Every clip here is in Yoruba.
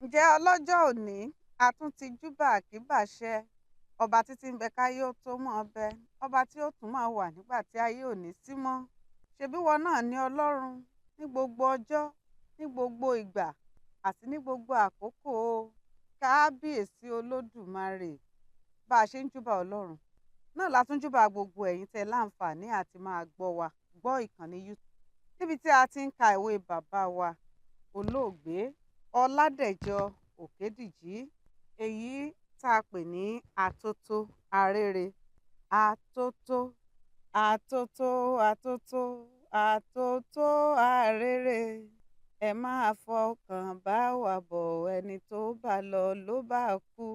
Ǹjẹ́ ọlọ́jọ́ òní a tún ti júbà àkíbàṣẹ, ọba títí ń bẹ káyé ó tó mọ́ bẹ, ọba tí ó tún máa wà nígbà tí ayé ò ní sí mọ́. Ṣebíwọ náà ni Ọlọ́run ní gbogbo ọjọ́, ní gbogbo ìgbà àti ní gbogbo àkókò o. Kábíyèsí Olódùmarè. Bá a ṣe ń júbà Ọlọ́run, náà la tún júbà gbogbo ẹ̀yin tẹ́ láǹfààní àti máa gbọ́ wa, gbọ́ ìkànnì YouTube níbi tí a ti ń ka ìwé bàbá wa olóògbé Ọládẹ̀jọ Òkédìjí, èyí tá a pè ní Atótó Arére. Atótó, atótó, atótó, atótó arére. Ẹ máa fọkàn bá wa bọ̀, ẹni tó bá lọ ló bá kú.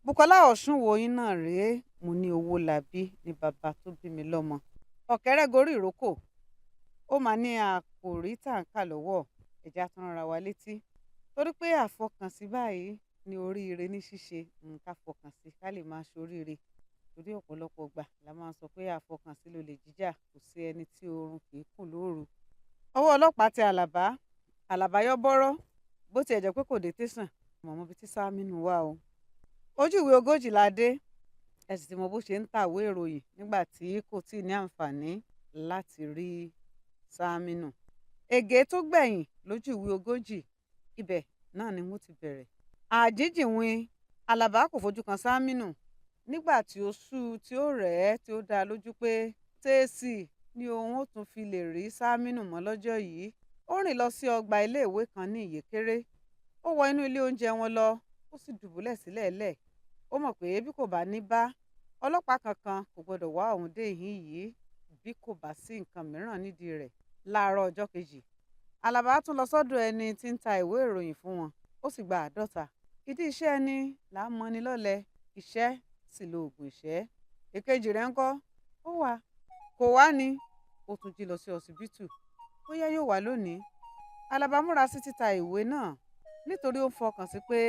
Bùkọ́lá Ọ̀ṣúnwòyí náà rèé, mo ní Owólabí ní bàbá tó bí mi lọ́mọ. Ọ̀kẹ́rẹ́ gorí ìrókò, ó máa ní àkòrí tá à ń kà lọ́wọ́, ẹ̀já tún rán ra wa létí. Torí pé àfọkànsí báyìí ni oríire ní ṣíṣe, ká fọkànsí ká lè máa ṣoríire. Torí ọ̀pọ̀lọpọ̀ ìgbà la máa ń sọ pé àfọkànsí lolè jíjà, kò sí ẹni tí oorun kì í kùn lóru. Ọwọ́ ọlọ́pàá tẹ Àlàbá, Àlàbá yọ́ bọ́rọ́, bó tiẹ̀ jẹ́ pé kò dé tẹ̀sán, mọ̀mọ́ bíi tí Sámínù wà o. Ojú ìwé ogójì la dé, ẹ sì ti mọ bó ṣe ń tàwé ìròyìn nígbà tí kò tí ì ní àǹfààní láti rí Sámínù. Ègé tó gbẹ̀yìn lójú ìwé ogójì, ibẹ̀ náà ni mo ti bẹ̀rẹ̀. Àjíjìnwin Àlàbá kò fojú kan Sámínù nígbà tí ó sú tí ó rẹ̀ ẹ́ tí ó dá a lójú pé tẹ́ẹ̀sì ni òun ó tún fi lè rí Sámínù mọ́ lọ́jọ́ yìí. Ó rìn lọ sí ọgbà iléèwé kan ní Ìyékéré. Ó wọ inú ilé oúnjẹ wọn lọ, ó sì dùbúlẹ̀ sílẹ̀ẹ́lẹ̀. Ó mọ̀ pé bí kò bá ní bá ọlọ́pàá kankan kò gbọdọ̀ wá òun dé ìhín yìí bí kò bá sí nǹkan mìíràn nídìí rẹ̀. Láàárọ̀ ọjọ́ kejì, Àlàbá tún lọ sọ́dọ̀ ẹni tí ń ta ìwé ìròyìn fún wọn, ó sì gba 50. Ìdí iṣẹ́ ẹni là ń mọni lọ́lẹ, iṣẹ́ sì lóògùn ìṣẹ́. Èkejì rẹ̀ ńkọ́? Ó wà. Kò wá ni. Ó tún jí lọ sí ọsibítù. Bóyá yóò wá lónìí. Àlàbá múra sí títa ìwé náà nítorí ó ń fọkàn sí pé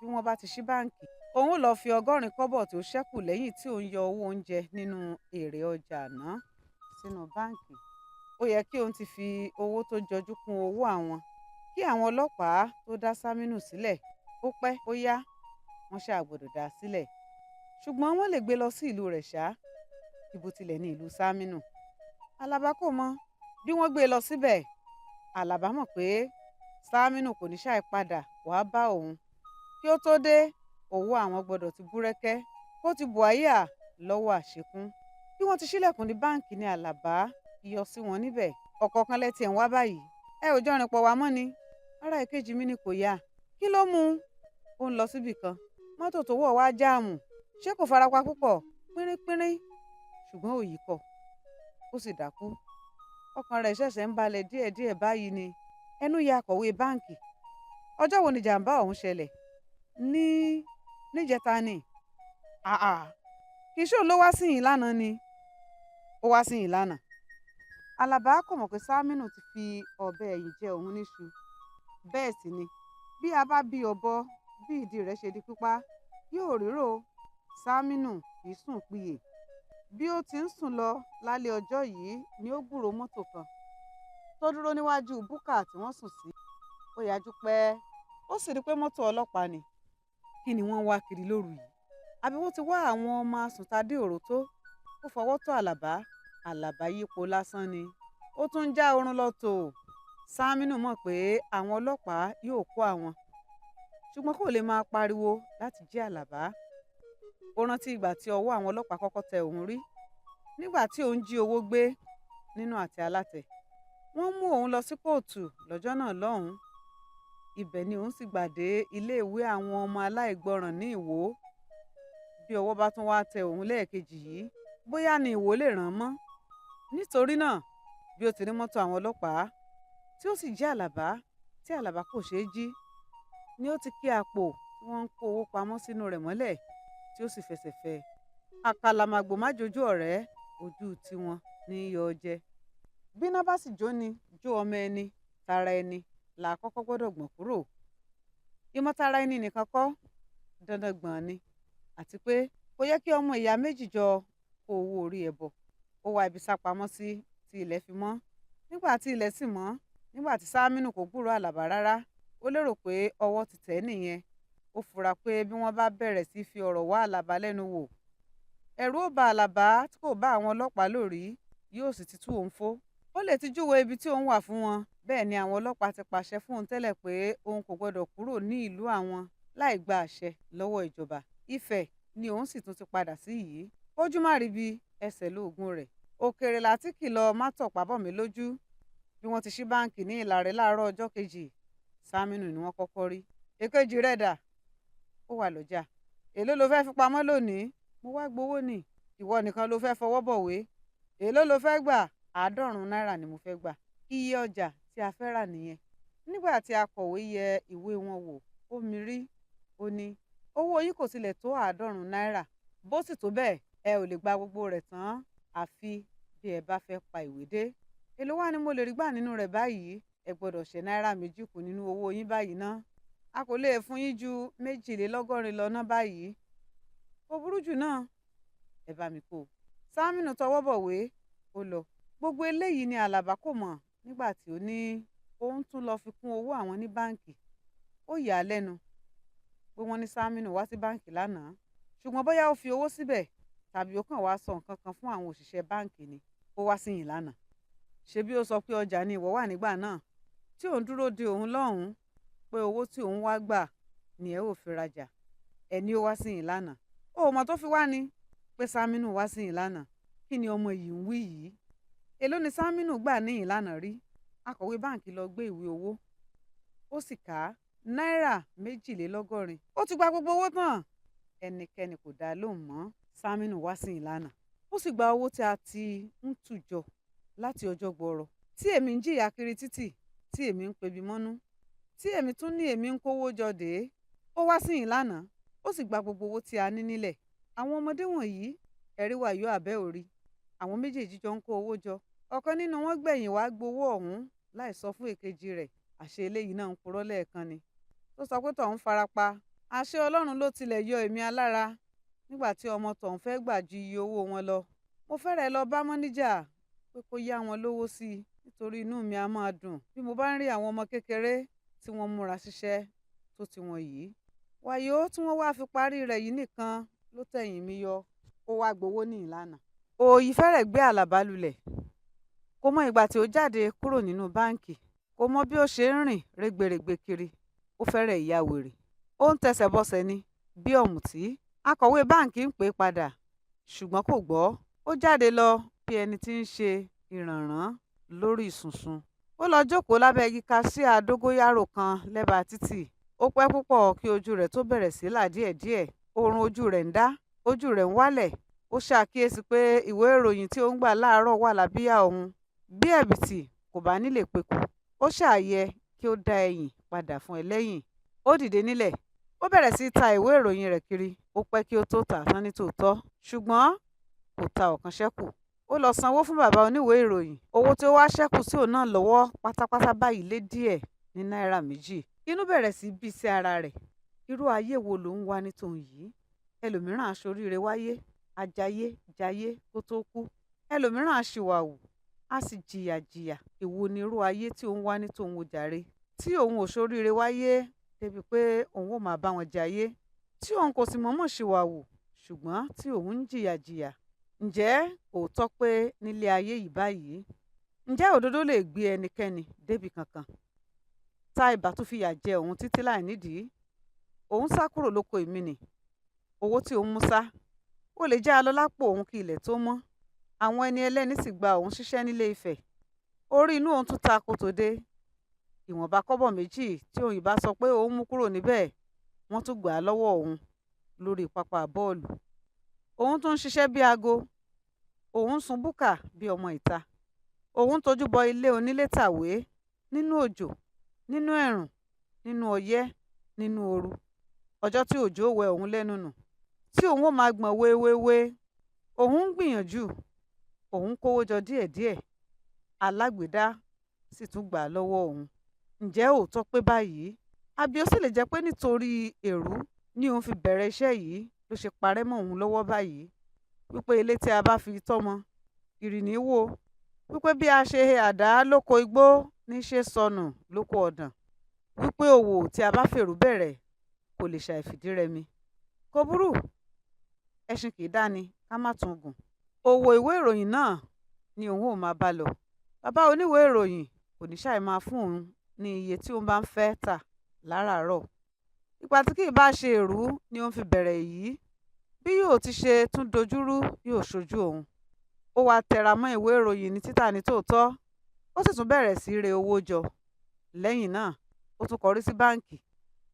bí wọ́n bá ti ṣí báǹkì, òun ó lọ fi 100 kọ́bọ̀ tó ṣẹ́kù lẹ́yìn tí òun yọ owó oúnjẹ nínú èrè ọjà àná sínú báǹkì. Ó yẹ kí òun ti fi owó tó jọjú kún owó àwọn kí àwọn ọlọ́pàá tó dá Sámínù sílẹ̀. Ó pẹ́ ó yá, wọ́n ṣáà gbọ́dọ̀ dá a sílẹ̀. Ṣùgbọ́n wọ́n lè gbé lọ sí ìlú rẹ̀ ṣá. Ibo tilẹ̀ ní ìlú Sámínù? Àlàbá kò mọ̀. Bí wọ́n gbé e lọ síbẹ̀, Àlàbá mọ̀ pé Sámínù kò ní ṣàì padà wàá bá òun. Kí ó tó dé, owó àwọn gbọ́dọ̀ ti búrẹ́kẹ́, kó ti bù àyà lọ́wọ́ àṣekún. Bí wọ́n ti ṣílẹ̀kùn ní báǹkì ni Àlàbá yọ sí wọn níbẹ̀. Ọ̀kọ̀ọ̀kan lẹ́tí ẹ̀ ń wá báyìí. Ẹ ò jọ rìn pọ̀ wá mọ́ ni. Ara èkejì mi ni kò yá. Kí ló mú un? Ó ń lọ síbì kan. Mọ́tò tó wọ̀ wá jáàmù. Ṣé kò farapa púpọ̀? Pínrínpínrín. Ṣùgbọ́n òyì kọ̀. Ó sì dákú. Ọkàn rẹ̀ ṣẹ̀ṣẹ̀ ń balẹ̀ díẹ̀díẹ̀ báyìí ni. Ẹnu ya akọ̀wé báǹkì. Ọjọ́ wo ni jàǹbá ọ̀hún ṣẹlẹ̀? Níjẹta ni. Àà. Kì í ṣe òun ló wá síyìn lánàá ni. Ó wá síyìn lánàá. Àlàbá kò mọ̀ pé Sámínù ti fi ọ̀bẹ ẹ̀yìn jẹ òun níṣu. Bẹ́ẹ̀ sì ni, bí a bá bí ọ̀bọ bí ìdí rẹ̀ ṣe di pípá, yóò rírò. Sámínù kì í sùn piyè. Bí ó ti ń sùn lọ lálẹ́ ọjọ́ yìí ni ó gbúròó mọ́tò kan tó dúró níwájú búkà tí wọ́n sùn sí. Ó yájú pẹ́, ó sì rí pé mọ́tò ọlọ́pàá ni. Kí ni wọ́n ń wá kiri lóru yìí? Àbí wọ́n ti wá àwọn ọmọ asùntadé òrótó? Ó fọwọ́ tọ́ Àlàbá. Àlàbá yípo lásán ni. Ó tún ń já oorun lọ tò. Sámínù mọ̀ pé àwọn ọlọ́pàá yóò kó àwọn, ṣùgbọ́n kò lè máa pariwo láti jí Àlàbá. Ó rántí ìgbà tí ọwọ́ àwọn ọlọ́pàá kọ́kọ́ tẹ òun rí nígbà tí òun jí owó gbé nínú àtẹ alátẹ. Wọ́n mú òun lọ sí kóòtù lọ́jọ́ náà lọ́hùn-ún. Ibẹ̀ ni òun sì gbà dé iléèwé àwọn ọmọ aláìgbọràn ní Ìwó. Bí ọwọ́ bá tún wá tẹ òun lẹ́ẹ̀kejì yìí, bóyá ni Ìwó lè ràn mọ́. Nítorí náà, bí ó ti rí mọ́tò àwọn ọlọ́pàá tí ó sì jí Àlàbá, tí Àlàbá kò ṣeé jí, ni ó ti kí àpò tí wọ́n ń kó owó pamọ́ sínú rẹ̀ mọ́lẹ̀ tí ó sì fẹsẹ̀ fẹ́. Àkàlàmàgbò má jojú ọ̀rẹ́, ojú tiwọn ní yọ jẹ. Bí iná bá sì jó ni, jó ọmọ ẹni, tara ẹni là á kọ́kọ́ gbọ́dọ̀ gbọ̀n kúrò. Ìmọ̀tara ẹni nìkan kọ́, dandan gbọ̀n ni. Àti pé kò yẹ kí ọmọ ìyá méjì jọ kó owó orí ẹ̀ bọ̀. Ó wá ibi sá pamọ́ sí tí ilẹ̀ fi mọ́. Nígbà tí ilẹ̀ sì mọ́, nígbà tí Sámínù kò gbúròó Àlàbá rárá, ó ó lérò pé ọwọ́ ti tẹ̀ ẹ́ nìyẹn. Ó fura pé bí wọ́n bá bẹ̀rẹ̀ sí fi ọ̀rọ̀ wá Àlàbá lẹ́nu wò, ẹ̀rù ó ba Àlàbá tí kò bá àwọn ọlọ́pàá lò rí, yóò sì ti tú òun fó. Ó lè ti júwe ibi tí òun wà fún wọn. Bẹ́ẹ̀ ni àwọn ọlọ́pàá ti pàṣẹ fún òun tẹ́lẹ̀ pé òun kò gbọdọ̀ kúrò ní ìlú àwọn láì gba àṣẹ lọ́wọ́ ìjọba. Ifẹ̀ ni òun sì tún ti padà sí yìí. Kójú má ríbi, ẹsẹ̀ lóògùn rẹ̀. Òkèèrè láti kìlọ̀ má tọ̀pá bọ̀ mí lójú. Bí wọ́n ti ṣí báǹkì ní Ìlàrẹ̀ láàárọ̀ ọjọ́ kejì, Sámínù ni wọ́n kọ́kọ́ rí. Èkejì rẹ̀ dà? Ó wà lọ́jà. Èló lo fẹ́ fi pamọ́ lónìí? Mo wá gbowó nì. Ìwọ nìkan ló fẹ́ fọwọ́ bọ̀wé. Èló lo fẹ́ gbà? 50 náírà ni mo fẹ́ gbà. Iye ọjà tí a fẹ́ rà nìyẹn. Nígbà tí akọ̀wé yẹ ìwé wọn wò, ó mirí. Ó ní, owó yín kò tilẹ̀ tó 50 náírà. Bó sì tó bẹ́ẹ̀, ẹ ò lè gba gbogbo rẹ̀ tán àfi bí ẹ bá fẹ́ pa ìwé dé. Èló wá ni mo lè rí gbà nínú rẹ̀ báyìí? Ẹ gbọdọ̀ ṣẹ́ náírà 2 kù nínú owó yín báyìí ná. A kò lè fún yín ju 82 lọ ná báyìí. Kò burú jù náà. Ẹ bá mi kó. Sámínù tọwọ́ bọ̀wé, ó lọ. Gbogbo eléyìí ni Àlàbá kò mọ̀ nígbà tí ó ní òun tún lọ fi kún owó àwọn ní báǹkì. Ó yà á lẹ́nu pé wọ́n ní Sámínù wá sí báǹkì lánàá. Ṣùgbọ́n bóyá ó fi owó síbẹ̀ tàbí ó kàn wá sọ nǹkan kan fún àwọn òṣìṣẹ́ báǹkì ni. Ó wá síyìn lánàá. Ṣebí ó sọ pé ọjà ni ìwọ wà nígbà náà tí òun dúró de òun lọ́hùn-ún pé owó tí òun wá gbà ni ẹ ò fi rajà. Ẹni ó wá síyìn lánàá. Ó mọ̀ tó fi wá ni pé Sámínù wá síyìn lánàá. Kí ni ọmọ yìí ń wí yìí? Èló ni Sámínù gbà níyìn lánàá rí? Akọ̀wé báǹkì lọ gbé ìwé owó. Ó sì kà á náírà 82. Ó ti gba gbogbo owó tán. Ẹnikẹ́ni kò dá lóhùn mọ́. Sámínù wá síyìn lánàá. Ó sì gba owó tí a ti ń tù jọ láti ọjọ́ gbọọrọ. Tí èmi ń jìyà kiri títì, tí èmi ń pebi mọ́nú, tí èmi tún ní èmi ń kówó jọ dé. Ó wá síyìn lánàá. Ó sì gba gbogbo owó tí a ní nílẹ̀. Àwọn ọmọdé wọ̀nyí, ẹ̀rí wà yóò àbẹ́ òrí. Àwọn méjèèjì jọ ń kó owó jọ. Ọ̀kan nínú wọn gbẹ̀yìn wá gbowó ọ̀hún láì sọ fún èkejì rẹ̀. Àṣé eléyìí náà ń purọ́ lẹ́ẹ̀kan ni. Tó sọ pé tọ̀hún farapa. Àṣé Ọlọ́run ló tilẹ̀ yọ èmi alára nígbà tí ọmọ tọ̀hún fẹ́ gbà ju iye owó wọn lọ. Mo fẹ́rẹ̀ lọ bá mọ́níjà pé kó yá wọn lówó sí i nítorí inú mi á máa dùn bí mo bá ń rí àwọn ọmọ kékeré tí wọ́n múra ṣiṣẹ́ tó ti wọn yìí. Wàyó tí wọ́n wá fi parí rẹ̀ yìí nìkan ló tẹ̀yìn mi yọ. Ó wá gbowó ní ìlànà. Òòyì fẹ́rẹ̀ gbé Àlàbá lulẹ̀. Kò mọ ìgbà tí ó jáde kúrò nínú báǹkì. Kò mọ bí ó ṣe ń rìn rẹ́gbẹ̀rẹ̀gbè kiri. Ó fẹ́rẹ̀ ya wèrè. Ó ń tẹsẹ̀ bọsẹ̀ ni bí ọ̀mùtí. Akọ̀wé báǹkì ń pè é padà ṣùgbọ́n kò gbọ́. Ó jáde lọ bí ẹni tí ń ṣe ìrànràn lórí ìsùnsùn. Ó lọ jókòó lábẹ́ igi kaṣíà dógóyárò kan lẹ́bàá títì. Ó pẹ́ púpọ̀ kí ojú rẹ̀ tó bẹ̀rẹ̀ sí là díẹ̀díẹ̀. Oorun ojú rẹ̀ ń dá, ojú rẹ̀ ń wálẹ̀. Ó ṣàkíyèsí pé ìwé ìròyìn tí ó ń gbà láàárọ̀ wà lábíyá òun. Bí ẹ̀bìtì kò bá nílè pekù, ó ṣàyẹ kí ó dá ẹ̀yìn padà fún ẹlẹ́yìn. Ó dìde nílẹ̀. Ó bẹ̀rẹ̀ sí ta ìwé ìròyìn rẹ̀ kiri. Ó pẹ́ kí ó tó tà tán ní tòótọ́. Ṣùgbọ́n kò ta ọ̀kan ṣẹ́kù. Ó lọ sanwó fún bàbá oníwèé ìròyìn. Owó tí ó wá ṣẹ́kù sí òun náà lọ́wọ́ pátápátá báyìí lé díẹ̀ ní náírà 2. Inú bẹ̀rẹ̀ sí bí sí ara rẹ̀. Irú ayé wo ló ń wá ní tòun yìí? Ẹlòmíràn aṣoríire wáyé, ajayé jayé kó tó kú. Ẹlòmíràn aṣìwàwù, a sì jìyàjìyà. Èwo ni irú ayé tí òun wá ní tòun ò jàre? Tí òun ò ṣoríire wáyé débi pé òun ò máa bá wọn jayé. Tí òun kò sì mọ̀ọ́mọ̀ ṣìwàwù ṣùgbọ́n tí òun ń jìyàjìyà. Ǹjẹ́ òótọ́ pé nílé ayé yìí báyìí? Ǹjẹ́ òdodo lè gbé ẹnikẹ́ni débi kankan? Tá ìbá tún fìyà jẹ òun títí láì nídìí. Òun sá kúrò lóko ìmìnì. Owó tí òun mú sá, ó lè já a lọ lápò òun kí ilẹ̀ tó mọ́. Àwọn ẹni ẹlẹ́ni sì gba òun ṣiṣẹ́ nílé Ifẹ̀. Orí inú òun tún ta kòtò dé. Ìwọ̀nba kọ́bọ̀ 2 tí òun ìbá sọ pé òun mú kúrò níbẹ̀, wọ́n tún gbà á lọ́wọ́ òun lórí pápá bọ́ọ̀lù. Òun tún ń ṣiṣẹ́ bí aago. Òun sun búkà bí ọmọ ìta. Òun tójú bọ ilé onílé tàwé nínú òjò, nínú ẹ̀rùn, nínú ọyẹ́, nínú ooru. Ọjọ́ tí òjò wẹ òun lẹ́nu nù, tí òun ó máa gbọ̀n wéwéwé. Òun ń gbìyànjú. Òun kówó jọ díẹ̀díẹ̀. Alágbèédá sì tún gbà á lọ́wọ́ òun. Ǹjẹ́ òótọ́ pé báyìí? Àbí ó sì lè jẹ́ pé nítorí èrú ni òun fi bẹ̀rẹ̀ iṣẹ́ yìí ló ṣe parẹ́ mọ́ òun lọ́wọ́ báyìí. Wípé ilé tí a bá fi tọ́mọ, ìrì ní wó. Wípé bí a ṣe he àdá lóko igbó ní ṣe sọnù lóko ọ̀dàn. wípé òwò tí a bá fèrú bẹ̀rẹ̀ kò lè ṣàìfìdírẹmi. Kò burú, ẹṣin kì í dáni ká má tún gùn. Òwò ìwé ìròyìn náà ni òun ò máa bá lọ. Bàbá oníwèé ìròyìn kò ní ṣàì máa fún òun ní iye tí òun bá ń fẹ́ tà láràárọ̀. Ìgbà tí kì í bá ṣe èrú ni òun fi bẹ̀rẹ̀ èyí. Bí yóò ti ṣe tún dojúrú yóò ṣojú òun. Ó wá tẹra mọ́ ìwé ìròyìn ní títà ní tòótọ́, ó sì tún bẹ̀rẹ̀ sí í re owó jọ. Lẹ́yìn náà ó tún kọrí sí báǹkì.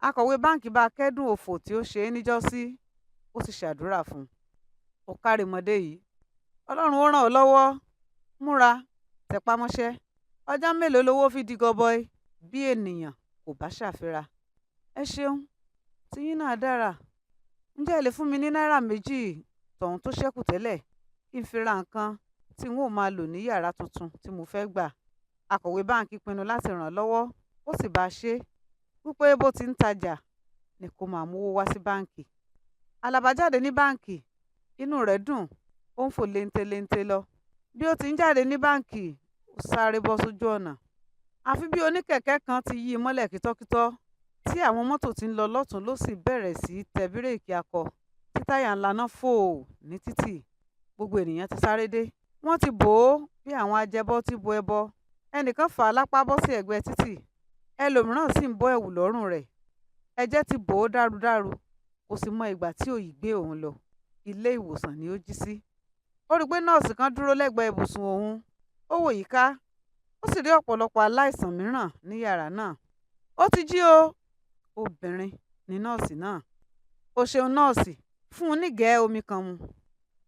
Akọ̀wé báǹkì bá kẹ́dùn òfò tí ó ṣe é níjọ́sí, ó sì ṣàdúrà fún un. Ó kárìmọ́dé yìí, Ọlọ́run ó ràn ọ́ lọ́wọ́, múra, tẹpá mọ́ṣẹ́. Ọjọ́ mélòó lowó fi di gọbọi bí ènìyàn kò bá ṣàfira. Ẹ ṣeun, tiyín náà dára. Ǹjẹ́ ẹ lè fún mi ní náírà 2 tọ̀hún tó ṣẹ́kù tẹ́lẹ̀ kí n fi ra nǹkan tí n ó máa lò ní yàrá tuntun tí mo fẹ́ gbà? Akọ̀wé báǹkì pinnu láti ràn án lọ́wọ́, ó sì bá a ṣe wípé bó ti ń tajà ni kó máa mówó wá sí báǹkì. Àlàbá jáde ní báǹkì, inú rẹ̀ dùn, ó ń fò léńté lọ. Bí ó ti ń jáde ní báǹkì, ó sáré bọ́ sójú ọ̀nà. Àfi bí oníkẹ̀kẹ́ kan ti yí i mọ́lẹ̀ kítọ́kítọ́ tí àwọn mọ́tò tí ń lọ lọ́tùn lósì bẹ̀rẹ̀ sí í tẹ bíréèkì akọ tí táyà ńlá náà fò ní títì. Gbogbo ènìyàn ti sáré dé. Wọ́n ti bò ó bí àwọn ajẹbọ ti bo ẹbọ. Ẹnìkan fà á lápá bọ́ sí ẹ̀gbẹ́ títì, ẹlòmíràn sì ń bọ́ ẹ̀wù lọ́rùn rẹ̀. Ẹ̀jẹ̀ ti bò ó dárudáru, kò sì mọ ìgbà tí òyì gbé òun lọ. Ilé ìwòsàn ni ó jí sí. Ó rí i pé nọ́ọ̀sì kan dúró lẹ́gbẹ̀ẹ́ ibùsùn òun. Ó wò yíká, ó sì rí ọ̀pọ̀lọpọ̀ aláìsàn mìíràn ní yàrá náà. Ó ti jí o. Obìnrin ni nọ́ọ̀sì náà. O ṣeun nọ́ọ̀sì, fún un nígẹ̀ẹ́ omi kan mu,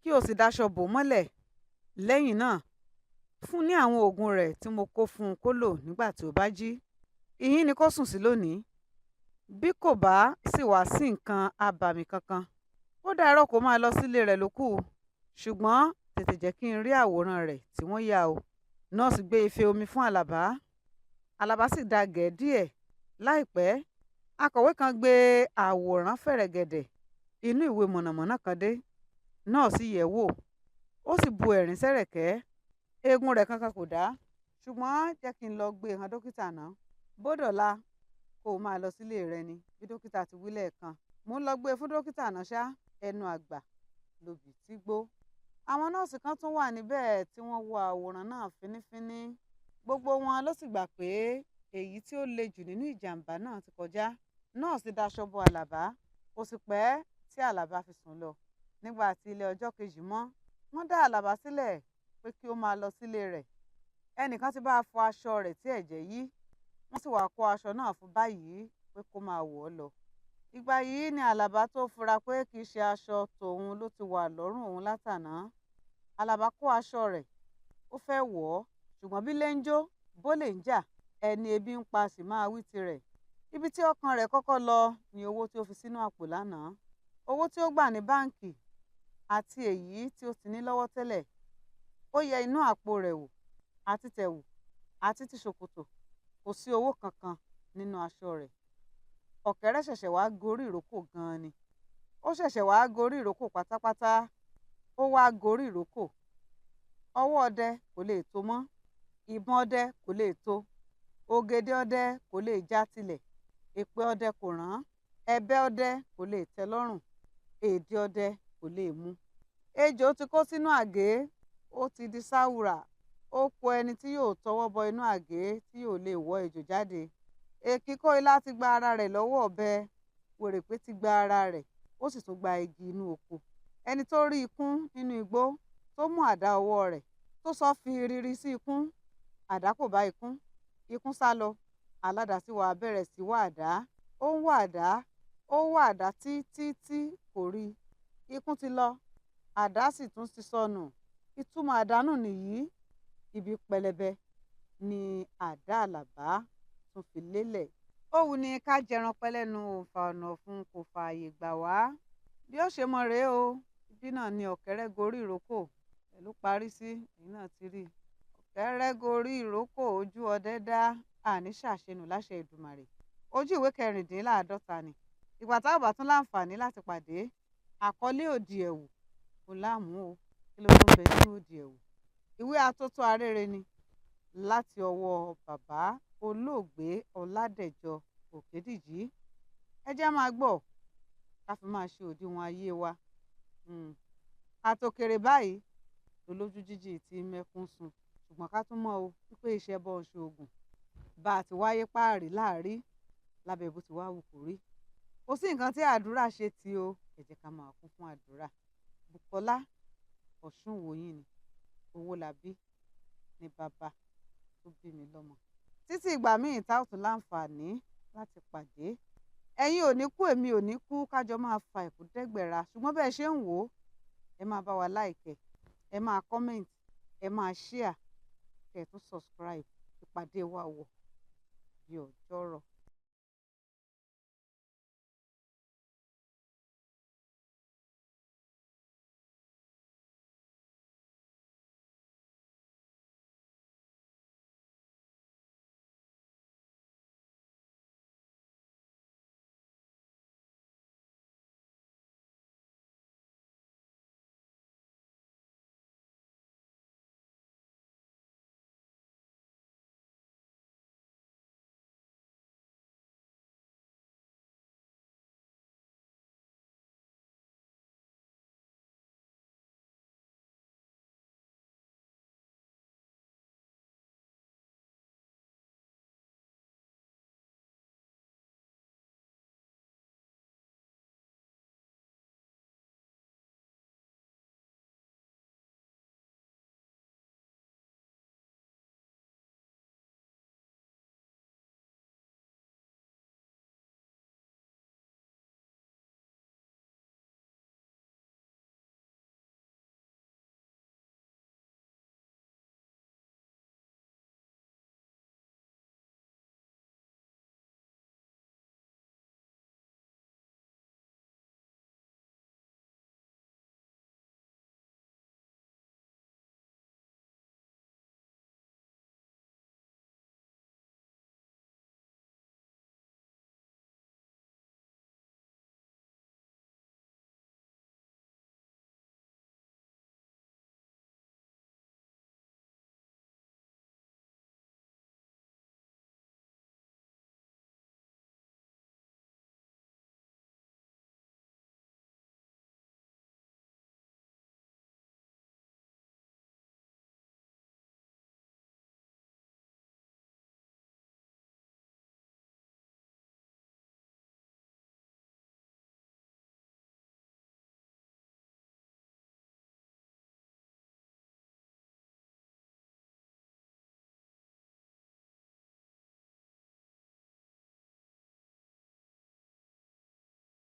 kí o sì daṣọ bò mọ́lẹ̀. Lẹ́yìn náà, fún un ní àwọn oògùn rẹ̀ tí mo kó fún un kó lò nígbà tí ó bá jí. Ìhín ni kó sùn sí lónìí. Bí kò bá sì wá sí nǹkan abàmì kankan, ó dàárọ̀ kó máa lọ sílé rẹ̀ lókù. Ṣùgbọ́n tètè jẹ́ kí n rí àwòrán rẹ̀ tí wọ́n yà o. Nọ́ọ̀sì gbé ife omi fún Àlàbá. Àlàbá sì da gẹ̀ẹ́ díẹ̀. Láìpẹ́, akọ̀wé kan gbé àwòrán fẹ̀rẹ̀gẹ̀dẹ̀ inú ìwé mọ̀nàmọ́ná kan dé. Nọ́ọ̀sì yẹ̀ wò, ó sì bu ẹ̀rín sẹ́rẹ̀kẹ́. Eegun rẹ̀ kankan kò dá, ṣùgbọ́n jẹ́ kí n lọ gbé e han dókítà náà. Bódọ̀la kó o máa lọ sílé rẹ ni, bí dókítà ti wí lẹ́ẹ̀kan. Mo ń lọ gbé e fún dókítà náà ṣá. Ẹnu àgbà lobì tí gbó. Àwọn nọ́ọ̀sì kan tún wà níbẹ̀ tí wọ́n wo àwòrán náà fínífíní. Gbogbo wọn ló sì gbà pé èyí tí ó le jù nínú ìjàmbá náà ti kọjá. Nọ́ọ̀sì daṣọ bo Àlàbá. Kò sì pẹ́ tí Àlàbá fi sùn lọ. Nígbà tí ilẹ̀ ọjọ́ kejì mọ́, wọ́n dá Àlàbá sílẹ̀ pé kí ó máa lọ sílé rẹ̀. Ẹnìkan ti bá a fọ aṣọ rẹ̀ tí ẹ̀jẹ̀ yí. Wọ́n sì wá kó aṣọ náà fún báyìí pé kó máa wọ̀ ọ́ lọ. Ìgbà yìí ni Àlàbá tó fura pé kì í ṣe aṣọ tòun ló ti wà lọ́rùn òun látàná. Àlàbá kó aṣọ rẹ̀, ó fẹ́ wọ̀ ọ́, ṣùgbọ́n bí lé ń jó, bólè ń jà, ẹni ebi ń pa sì máa wí tirẹ̀. Ibi tí ọkàn rẹ̀ kọ́kọ́ lọ ni owó tí ó fi sínú àpò lánàá. Owó tí ó gbà ní báǹkì àti èyí tí ó ti ní lọ́wọ́ tẹ́lẹ̀. Ó yẹ inú àpò rẹ̀ wò, àti tẹ̀wù àti ti ṣòkòtò. Kò sí owó kankan nínú aṣọ rẹ̀. Ọ̀kẹ́rẹ́ ṣẹ̀ṣẹ̀ wá gorí ìrókò gan-an ni. Ó ṣẹ̀ṣẹ̀ wá gorí ìrókò pátápátá. Ó wá gorí ìrókò. Ọwọ́ ọdẹ kò lè tó mọ́. Ìbọn ọdẹ kò lè tó. Ògèdè ọdẹ kò lè já tilẹ̀. Èpè ọdẹ kò rán. Ẹ̀bẹ́ ọdẹ kò lè tẹ́ lọ́rùn. Èdè ọdẹ kò lè mú. Ejò ti kó sínú àgé. Ó ti di sáwùrà. Ó kù ẹni tí yóò tọwọ́ bọ inú àgé tí yóò lè wọ́ ejò jáde. Èkíkó ilá ti gba ara rẹ̀ lọ́wọ́ ọ̀bẹ. Wèrèpé ti gba ara rẹ̀, ó sì tún gba igi inú oko. Ẹni tó rí ikún nínú igbó tó mú àdá ọwọ́ rẹ̀ tó sọ fi riri sí ikún. Àdá kò bá ikún. Ikún sá lọ. Aládàá sì wá bẹ̀rẹ̀ sí wá àdá. Ó ń wá àdá. Ó wá àdá tí kò rí. Ikún ti lọ. Àdá sì tún ti sọnù. Ìtumọ̀ àdánù nìyí. Ibi pẹlẹbẹ ni àdá Àlàbá tún fi lélẹ̀. Ó wù ní ká jẹran pẹ́ lẹ́nu òǹfà ọ̀nà ọ̀fun kò fààyè gbà wá. Bí ó ṣe mọ rèé o. Ibi náà ni ọ̀kẹ́rẹ́ gorí ìrókò. Ẹ̀ ló parí sí, èyí náà ti rí. Ọ̀kẹ́rẹ́ gorí ìrókò ojú ọdẹ dá. Àní ṣàṣenù láṣẹ Èdùmàrè. Ojú ìwé 56 ni. Ìgbà tá ò bá tún láǹfààní láti pàdé. Àkọlé òdì ẹ̀wù kò láàmú o. Kí ló tún bẹ nínú òdì ẹ̀wù? Ìwé atótó arére ni láti ọwọ́ bàbá olóògbé Ọládẹ̀jọ Òkédìjí. Ẹ jẹ́ á máa gbọ́ ká fi máa ṣe òdiwọ̀n ayé wa. Àtòkèrè báyìí lolójú jíjì tí mẹ́kún sùn, ṣùgbọ́n ká tún mọ̀ o wípé iṣẹ́ bọ́ ṣoògùn. Bá a ti wáyé páàrí láàrí lábẹ́ bó ti wá wù kó rí. Kò sí nǹkan tí àdúrà ṣe tì o, ẹ jẹ́ ká máa kún fún àdúrà. Bùkọ́lá Ọ̀ṣúnwòyí ni Owólabí ní bàbá tó bí mi lọ́mọ. Títí ìgbà míì tá ò tún láǹfààní láti pàdé. Ẹ̀yin ò ní kú, èmi ò ní kú, kájọ máa fa ìkúdẹ́gbẹ̀ra. Ṣùgbọ́n bẹ́ẹ̀ ṣe ń wò ó, ẹ máa bá wa like, ẹ máa comment, ẹ máa share, kẹ́ ẹ tún subscribe. Ìpàdé wa wọ̀ bí ọjọ́rọ̀.